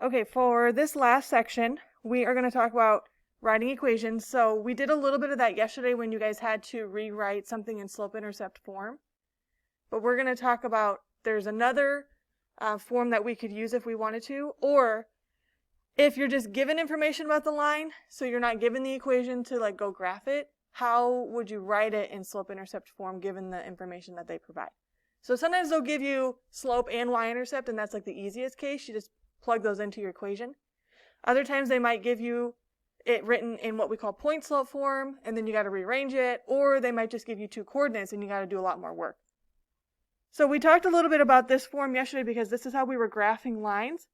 Okay, for this last section, we are going to talk about writing equations. So we did a little bit of that yesterday when you guys had to rewrite something in slope-intercept form. But we're going to talk about, there's another form that we could use if we wanted to, or if you're just given information about the line, so you're not given the equation to like go graph it, how would you write it in slope-intercept form given the information that they provide? So sometimes they'll give you slope and y-intercept, and that's like the easiest case. You just plug those into your equation. Other times they might give you it written in what we call point slope form, and then you got to rearrange it, or they might just give you two coordinates and you got to do a lot more work. So we talked a little bit about this form yesterday because this is how we were graphing lines.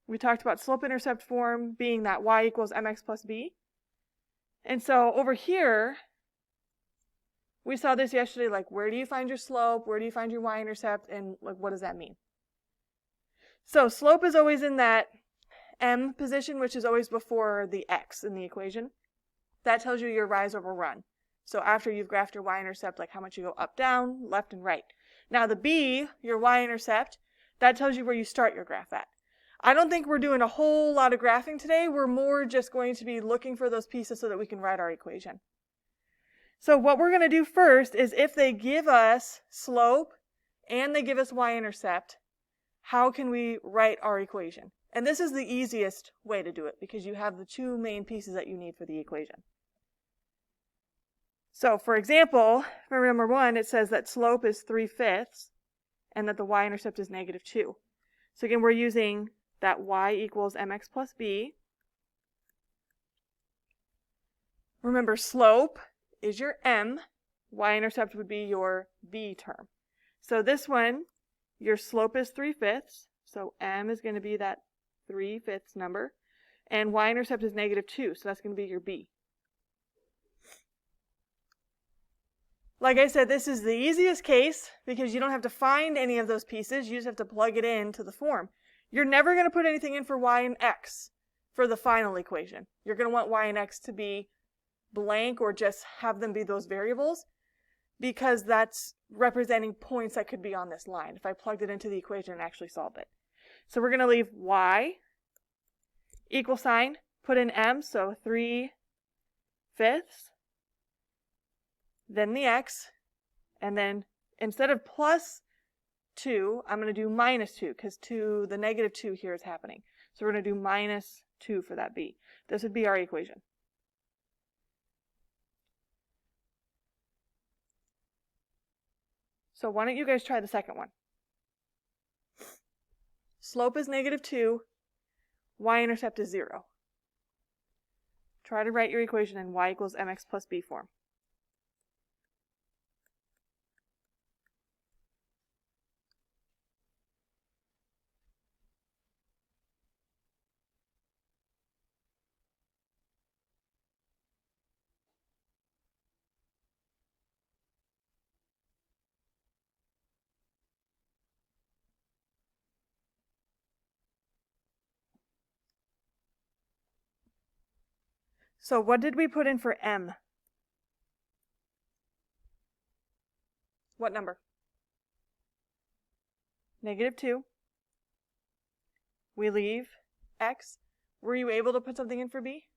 We talked about slope-intercept form being that y equals mx plus b. And so over here, we saw this yesterday, like where do you find your slope, where do you find your y-intercept, and like what does that mean? So slope is always in that m position, which is always before the x in the equation. That tells you your rise over run. So after you've graphed your y-intercept, like how much you go up, down, left, and right. Now the b, your y-intercept, that tells you where you start your graph at. I don't think we're doing a whole lot of graphing today. We're more just going to be looking for those pieces so that we can write our equation. So what we're going to do first is if they give us slope and they give us y-intercept, how can we write our equation? And this is the easiest way to do it because you have the two main pieces that you need for the equation. So for example, for number 1, it says that slope is 3/5 and that the y-intercept is -2. So again, we're using that y equals mx plus b. Remember, slope is your m, y-intercept would be your b term. So this one, your slope is 3/5, so m is going to be that 3/5 number, and y-intercept is -2, so that's going to be your b. Like I said, this is the easiest case because you don't have to find any of those pieces, you just have to plug it into the form. You're never going to put anything in for y and x for the final equation. You're going to want y and x to be blank or just have them be those variables because that's representing points that could be on this line if I plugged it into the equation and actually solved it. So we're going to leave y, equal sign, put in m, so 3/5, then the x, and then instead of plus 2, I'm going to do -2 because the -2 here is happening. So we're going to do -2 for that b. This would be our equation. So why don't you guys try the second one? Slope is -2, y-intercept is 0. Try to write your equation in y equals mx plus b form. So what did we put in for m? What number? -2. We leave x. Were you able to put something in for b?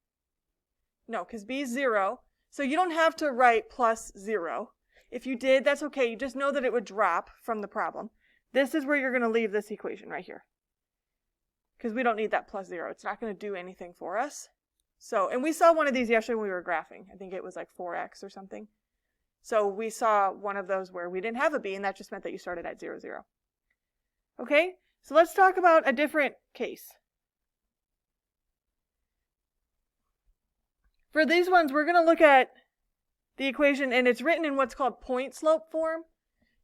No, because b is 0. So you don't have to write plus 0. If you did, that's okay. You just know that it would drop from the problem. This is where you're going to leave this equation right here. Because we don't need that plus 0. It's not going to do anything for us. So, and we saw one of these yesterday when we were graphing. I think it was like 4x or something. So we saw one of those where we didn't have a b, and that just meant that you started at 0, 0. Okay, so let's talk about a different case. For these ones, we're going to look at the equation, and it's written in what's called point slope form.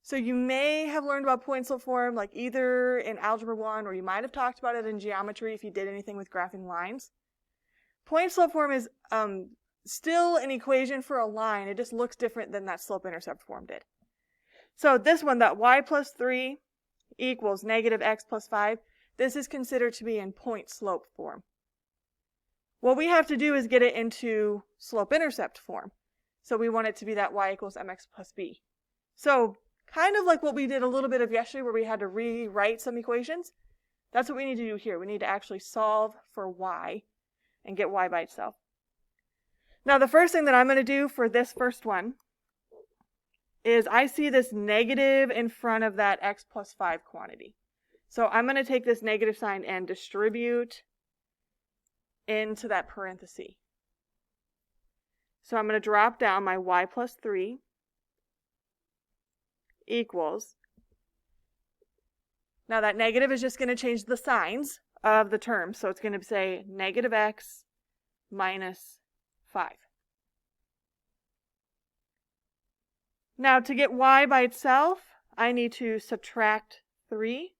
So you may have learned about point slope form like either in Algebra 1, or you might have talked about it in geometry if you did anything with graphing lines. Point slope form is still an equation for a line. It just looks different than that slope-intercept form did. So this one, that y plus 3 equals -x plus 5, this is considered to be in point slope form. What we have to do is get it into slope-intercept form. So we want it to be that y equals mx plus b. So kind of like what we did a little bit of yesterday where we had to rewrite some equations. That's what we need to do here. We need to actually solve for y and get y by itself. Now the first thing that I'm going to do for this first one is I see this negative in front of that x plus 5 quantity. So I'm going to take this negative sign and distribute into that parenthesis. So I'm going to drop down my y plus 3 equals. Now that negative is just going to change the signs of the term. So it's going to say negative x minus 5. Now to get y by itself, I need to subtract 3.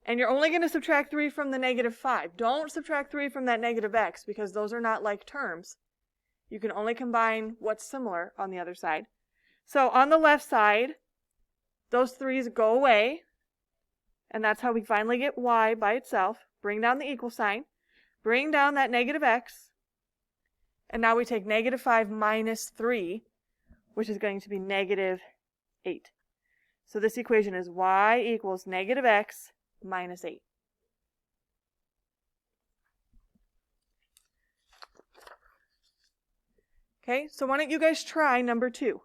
And you're only going to subtract 3 from the negative 5. Don't subtract 3 from that negative x because those are not like terms. You can only combine what's similar on the other side. So on the left side, those 3's go away. And that's how we finally get y by itself. Bring down the equal sign. Bring down that negative x. And now we take negative 5 minus 3, which is going to be negative 8. So this equation is y equals negative x minus 8. Okay, so why don't you guys try number 2?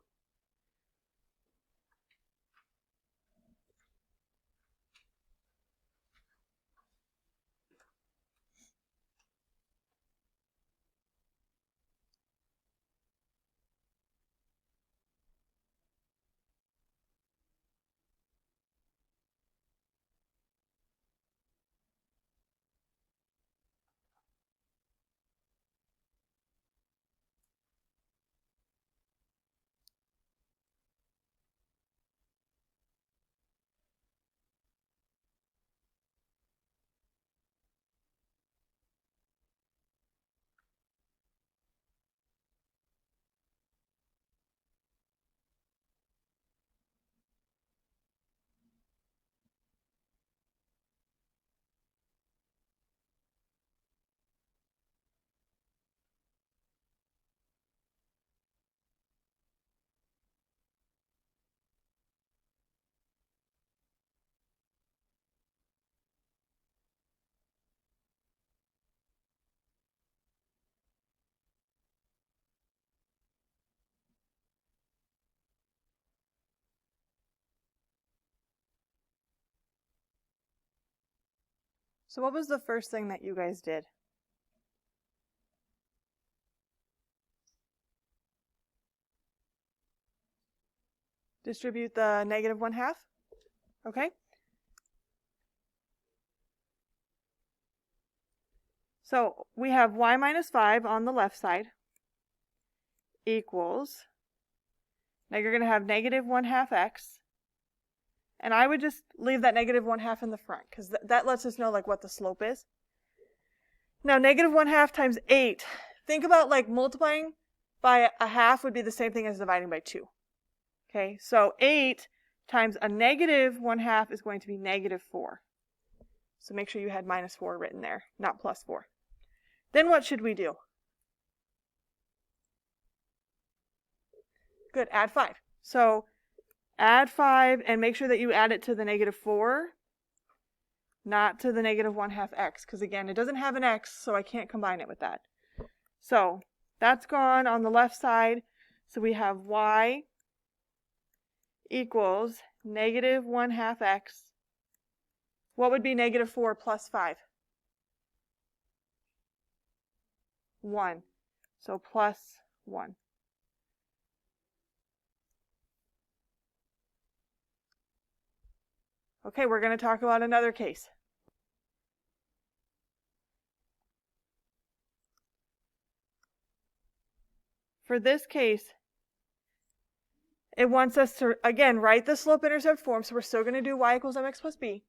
So what was the first thing that you guys did? Distribute the negative 1/2? Okay. So we have y minus 5 on the left side equals, now you're going to have negative 1/2 x. And I would just leave that negative 1/2 in the front because that lets us know like what the slope is. Now negative 1/2 times 8. Think about like multiplying by a half would be the same thing as dividing by 2. Okay, so 8 times a negative 1/2 is going to be negative 4. So make sure you had minus 4 written there, not plus 4. Then what should we do? Good, add 5. So add 5 and make sure that you add it to the negative 4, not to the negative 1/2 x, because again, it doesn't have an x, so I can't combine it with that. So that's gone on the left side. So we have y equals negative 1/2 x. What would be negative 4 plus 5? 1. So plus 1. Okay, we're going to talk about another case. For this case, it wants us to, again, write the slope-intercept form, so we're still going to do y equals mx plus b.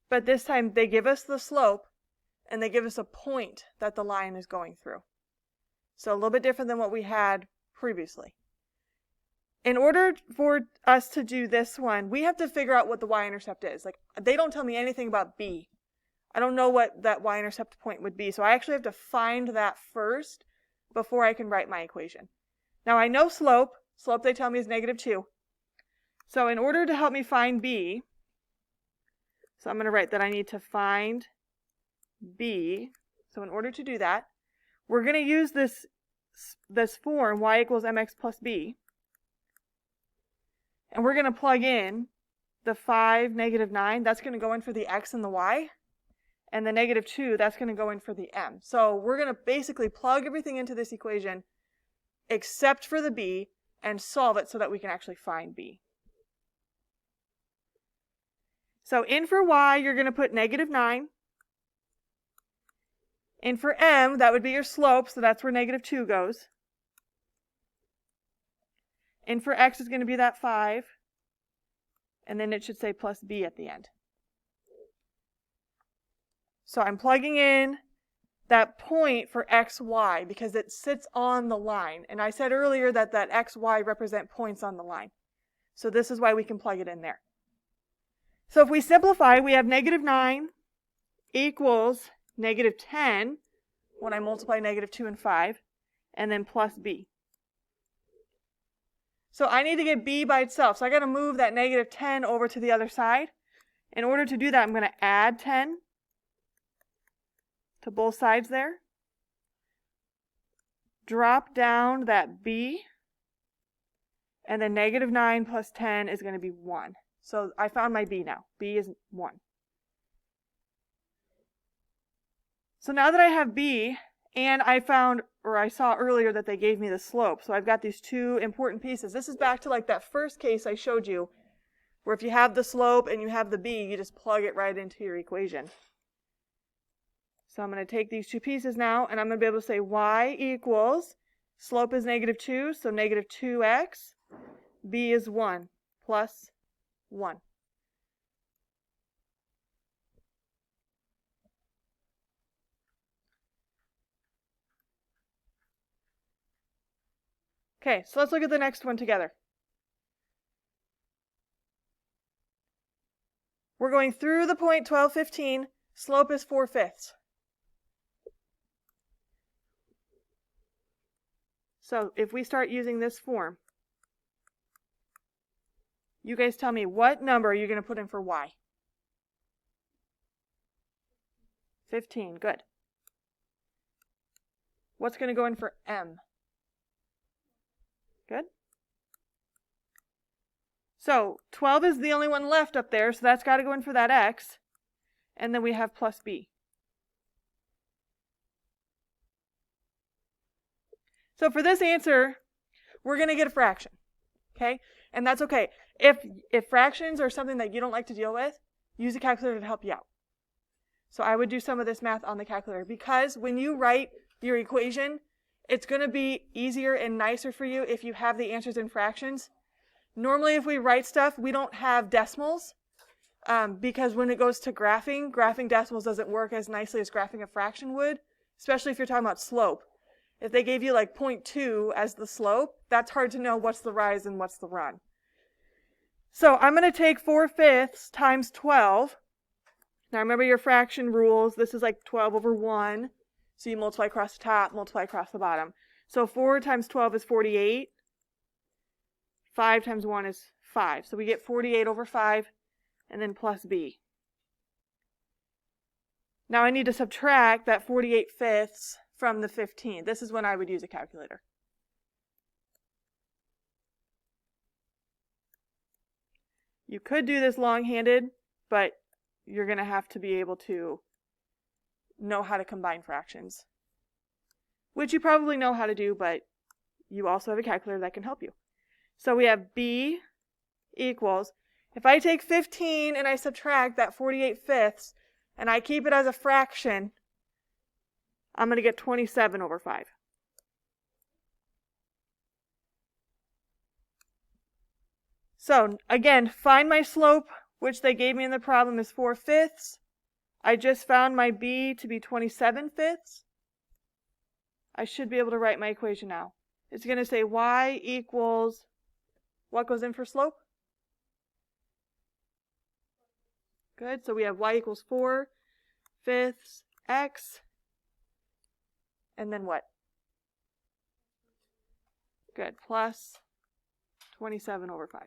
But this time, they give us the slope, and they give us a point that the line is going through. So a little bit different than what we had previously. In order for us to do this one, we have to figure out what the y-intercept is. Like, they don't tell me anything about b. I don't know what that y-intercept point would be, so I actually have to find that first before I can write my equation. Now I know slope. Slope they tell me is negative 2. So in order to help me find b, so I'm going to write that I need to find b. So in order to do that, we're going to use this form, y equals mx plus b, and we're going to plug in the 5, negative 9, that's going to go in for the x and the y, and the negative 2, that's going to go in for the m. So we're going to basically plug everything into this equation except for the b and solve it so that we can actually find b. So in for y, you're going to put negative 9. In for m, that would be your slope, so that's where negative 2 goes. In for x is going to be that 5. And then it should say plus b at the end. So I'm plugging in that point for x, y because it sits on the line. And I said earlier that x, y represent points on the line. So this is why we can plug it in there. So if we simplify, we have negative 9 equals negative 10 when I multiply negative 2 and 5, and then plus b. So I need to get b by itself. So I got to move that negative 10 over to the other side. In order to do that, I'm going to add 10 to both sides there. Drop down that b. And then negative 9 plus 10 is going to be 1. So I found my b now. b is 1. So now that I have b, and I saw earlier that they gave me the slope. So I've got these two important pieces. This is back to like that first case I showed you, where if you have the slope and you have the b, you just plug it right into your equation. So I'm going to take these two pieces now, and I'm going to be able to say y equals, slope is negative 2, so negative 2x, b is 1, plus 1. Okay, so let's look at the next one together. We're going through the point 12, 15. Slope is 4/5. So if we start using this form, you guys tell me what number are you going to put in for y? 15, good. What's going to go in for m? Good. So 12 is the only one left up there, so that's got to go in for that x. And then we have plus b. So for this answer, we're going to get a fraction. Okay? And that's okay. If fractions are something that you don't like to deal with, use a calculator to help you out. So I would do some of this math on the calculator, because when you write your equation, it's going to be easier and nicer for you if you have the answers in fractions. Normally, if we write stuff, we don't have decimals, because when it goes to graphing decimals doesn't work as nicely as graphing a fraction would, especially if you're talking about slope. If they gave you like 0.2 as the slope, that's hard to know what's the rise and what's the run. So I'm going to take 4/5 times 12. Now remember your fraction rules. This is like 12 over 1. So you multiply across the top, multiply across the bottom. So 4 times 12 is 48. 5 times 1 is 5. So we get 48 over 5, and then plus b. Now I need to subtract that 48/5 from the 15. This is when I would use a calculator. You could do this long-handed, but you're going to have to be able to know how to combine fractions, which you probably know how to do, but you also have a calculator that can help you. So we have b equals, if I take 15 and I subtract that 48/5 and I keep it as a fraction, I'm going to get 27 over 5. So again, find my slope, which they gave me in the problem is 4/5. I just found my b to be 27/5. I should be able to write my equation now. It's going to say y equals, what goes in for slope? Good, so we have y equals 4/5 x, and then what? Good, plus 27 over 5.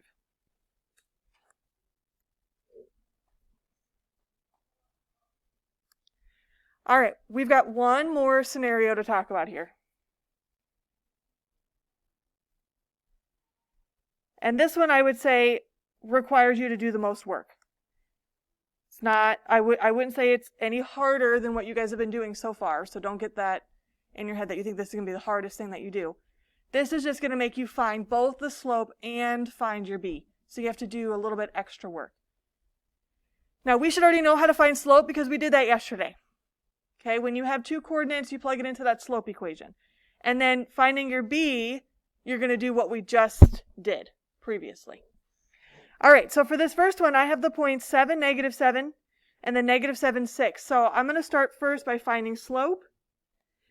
All right, we've got one more scenario to talk about here. And this one I would say requires you to do the most work. It's not, I wouldn't say it's any harder than what you guys have been doing so far, so don't get that in your head that you think this is going to be the hardest thing that you do. This is just going to make you find both the slope and find your b. So you have to do a little bit extra work. Now we should already know how to find slope because we did that yesterday. Okay, when you have two coordinates, you plug it into that slope equation. And then finding your b, you're going to do what we just did previously. All right, so for this first one, I have the points 7, -7, and then -7, 6. So I'm going to start first by finding slope.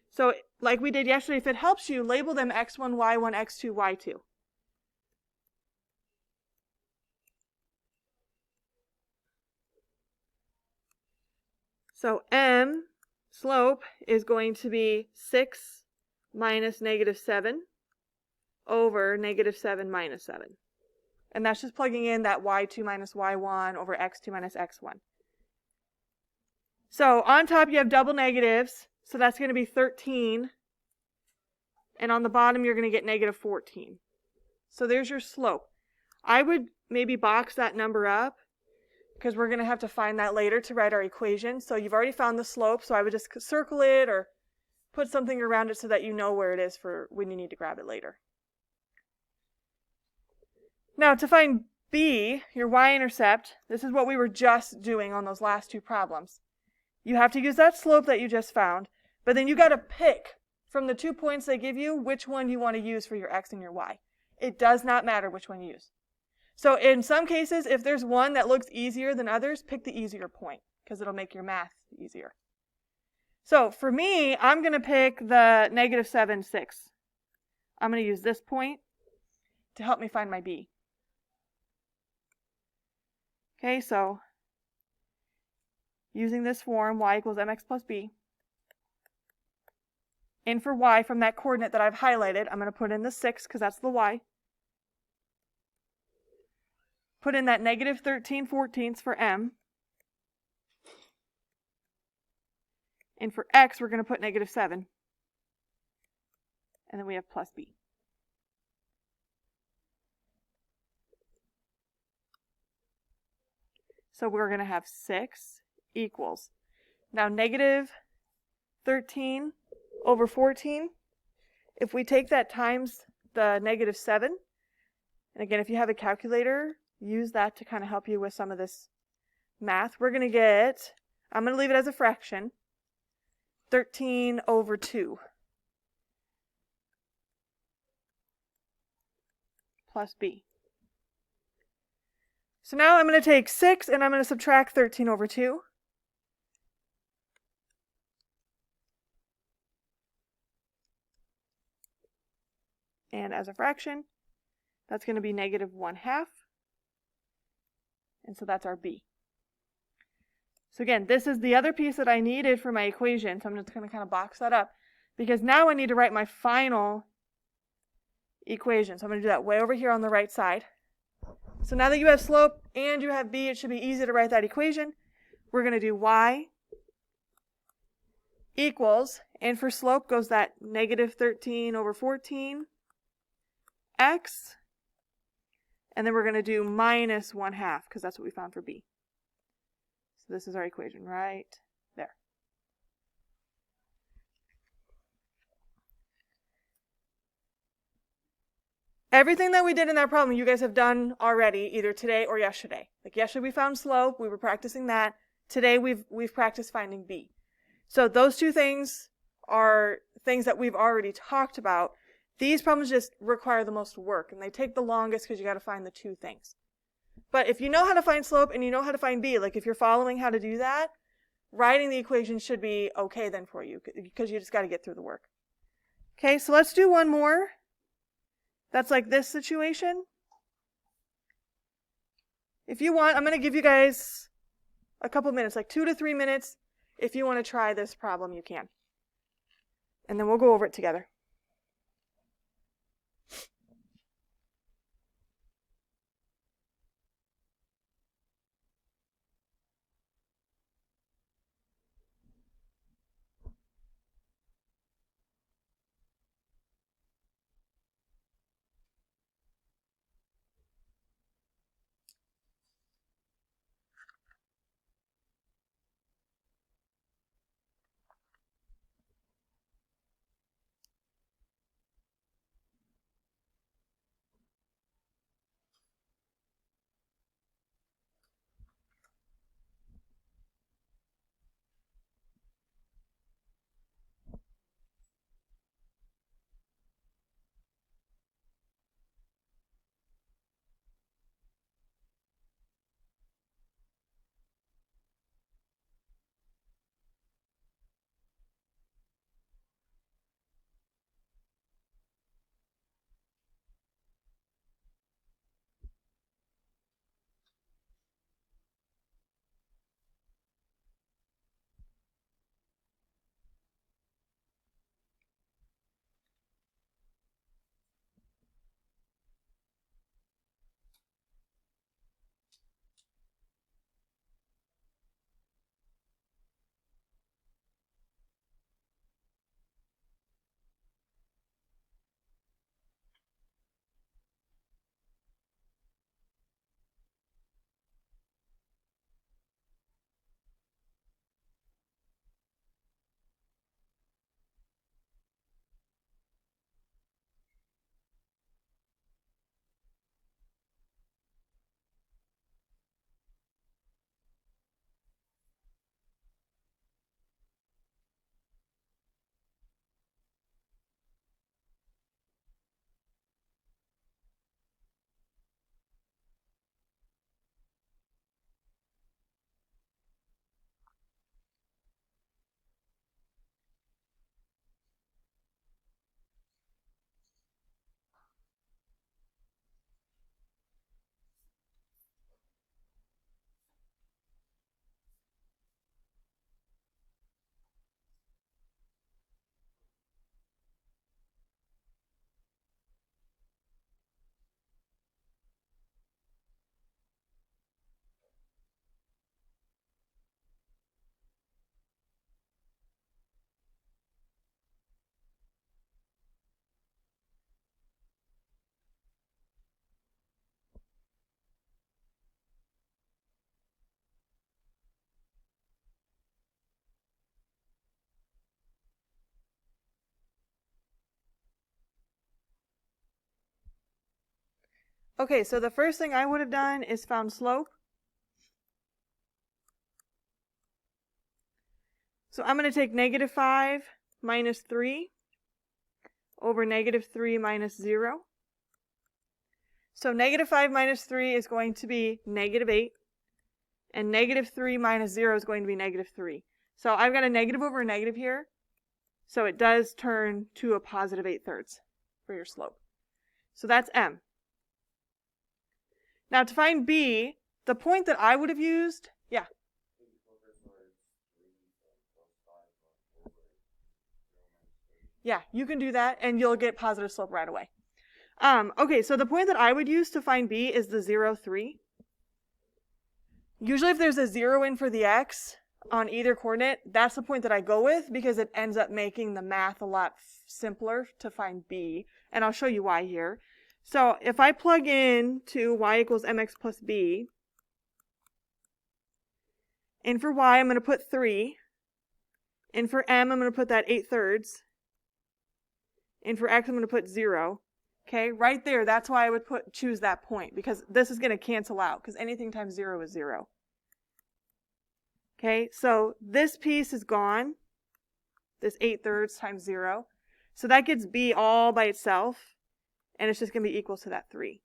So like we did yesterday, if it helps you, label them x1, y1, x2, y2. So m, slope, is going to be 6 minus -7 over -7 minus 7. And that's just plugging in that y2 minus y1 over x2 minus x1. So on top you have double negatives, so that's going to be 13. And on the bottom you're going to get -14. So there's your slope. I would maybe box that number up because we're going to have to find that later to write our equation. So you've already found the slope, so I would just circle it or put something around it so that you know where it is for when you need to grab it later. Now to find b, your y-intercept, this is what we were just doing on those last two problems. You have to use that slope that you just found, but then you got to pick from the 2 points they give you which one you want to use for your x and your y. It does not matter which one you use. So in some cases, if there's one that looks easier than others, pick the easier point because it'll make your math easier. So for me, I'm going to pick the -7, 6. I'm going to use this point to help me find my b. Okay, so using this form, y equals mx plus b. And for y, from that coordinate that I've highlighted, I'm going to put in the 6 because that's the y. Put in that -13/14 for m. And for x, we're going to put -7. And then we have plus b. So we're going to have 6 equals. Now -13 over 14, if we take that times the -7, and again, if you have a calculator, use that to kind of help you with some of this math. We're going to get, I'm going to leave it as a fraction, 13 over 2 plus b. So now I'm going to take 6 and I'm going to subtract 13 over 2. And as a fraction, that's going to be -1/2. And so that's our b. So again, this is the other piece that I needed for my equation. So I'm just going to kind of box that up because now I need to write my final equation. So I'm going to do that way over here on the right side. So now that you have slope and you have b, it should be easy to write that equation. We're going to do y equals, and for slope goes that -13 over 14 x, and then we're going to do -1/2 because that's what we found for b. So this is our equation right there. Everything that we did in that problem, you guys have done already, either today or yesterday. Like yesterday we found slope, we were practicing that. Today we've practiced finding b. So those two things are things that we've already talked about. These problems just require the most work, and they take the longest because you got to find the two things. But if you know how to find slope and you know how to find b, like if you're following how to do that, writing the equation should be okay then for you because you just got to get through the work. Okay, so let's do one more. That's like this situation. If you want, I'm going to give you guys a couple minutes, like 2 to 3 minutes. If you want to try this problem, you can. And then we'll go over it together. Okay, so the first thing I would have done is found slope. So I'm going to take negative 5 minus 3 over negative 3 minus 0. So negative 5 minus 3 is going to be negative 8. And negative 3 minus 0 is going to be negative 3. So I've got a negative over a negative here. So it does turn to a positive 8/3 for your slope. So that's M. Now to find B, the point that I would have used, yeah. Yeah, you can do that and you'll get positive slope right away. Okay, so the point that I would use to find B is the 0, 3. Usually if there's a 0 in for the x on either coordinate, that's the point that I go with because it ends up making the math a lot simpler to find B. And I'll show you why here. So if I plug in to y equals mx plus b, and for y I'm going to put 3, and for m I'm going to put that 8/3, and for x I'm going to put 0. Okay, right there, that's why I would choose that point, because this is going to cancel out, because anything times 0 is 0. Okay, so this piece is gone, this 8/3 times 0. So that gets b all by itself, and it's just going to be equal to that 3.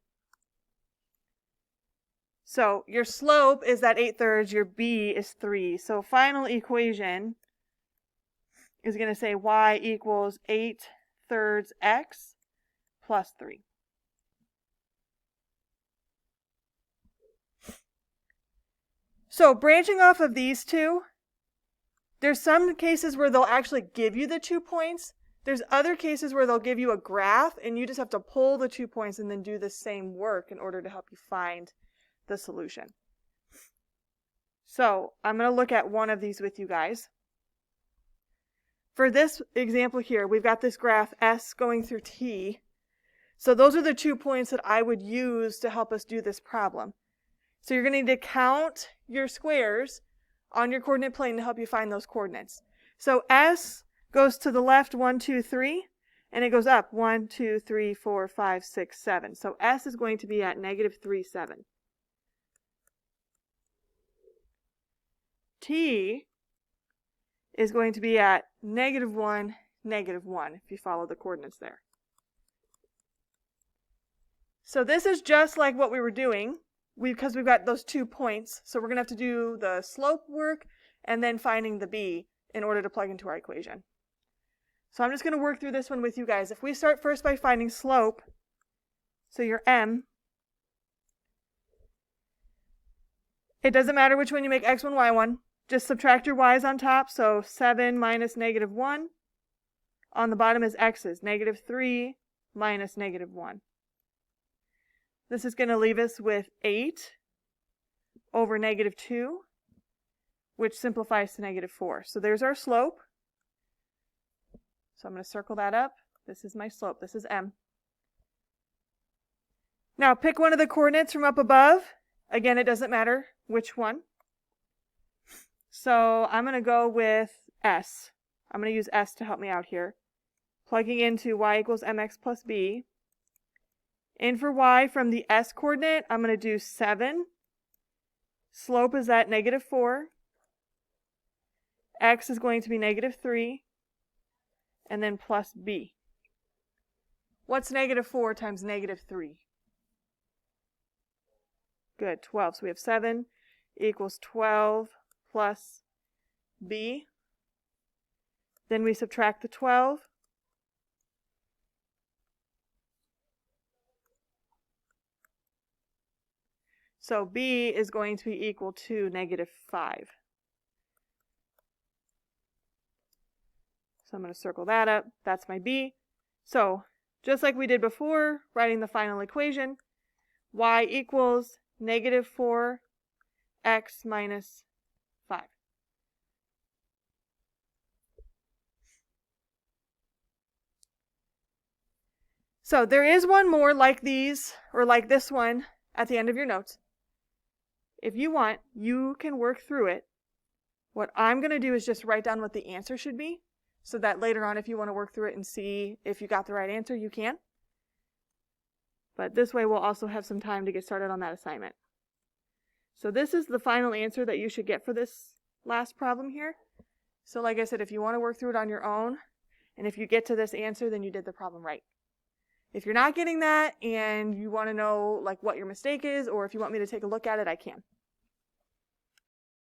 So your slope is that 8/3, your b is 3. So final equation is going to say y equals 8/3 x plus 3. So branching off of these two, there's some cases where they'll actually give you the 2 points. There's other cases where they'll give you a graph and you just have to pull the 2 points and then do the same work in order to help you find the solution. So I'm going to look at one of these with you guys. For this example here, we've got this graph S going through T. So those are the 2 points that I would use to help us do this problem. So you're going to need to count your squares on your coordinate plane to help you find those coordinates. So S goes to the left 1, 2, 3, and it goes up 1, 2, 3, 4, 5, 6, 7. So S is going to be at negative 3, 7. T is going to be at negative 1, negative 1, if you follow the coordinates there. So this is just like what we were doing, because we've got those 2 points. So we're going to have to do the slope work and then finding the b in order to plug into our equation. So I'm just going to work through this one with you guys. If we start first by finding slope, so your m, it doesn't matter which one you make, x1, y1. Just subtract your y's on top. So 7 minus negative 1. On the bottom is x's, negative 3 minus negative 1. This is going to leave us with 8 over negative 2, which simplifies to negative 4. So there's our slope. So I'm going to circle that up. This is my slope. This is m. Now pick one of the coordinates from up above. Again, it doesn't matter which one. So I'm going to go with s. I'm going to use s to help me out here. Plugging into y equals mx plus b. And for y from the s coordinate, I'm going to do 7. Slope is at negative 4. X is going to be negative 3. And then plus b. What's negative 4 times negative 3? Good, 12. So we have 7 equals 12 plus b. Then we subtract the 12. So b is going to be equal to negative 5. So I'm going to circle that up. That's my b. So just like we did before, writing the final equation, y equals negative 4x minus 5. So there is one more like these, or like this one, at the end of your notes. If you want, you can work through it. What I'm going to do is just write down what the answer should be, so that later on if you want to work through it and see if you got the right answer, you can. But this way we'll also have some time to get started on that assignment. So this is the final answer that you should get for this last problem here. So like I said, if you want to work through it on your own, and if you get to this answer, then you did the problem right. If you're not getting that and you want to know like what your mistake is, or if you want me to take a look at it, I can.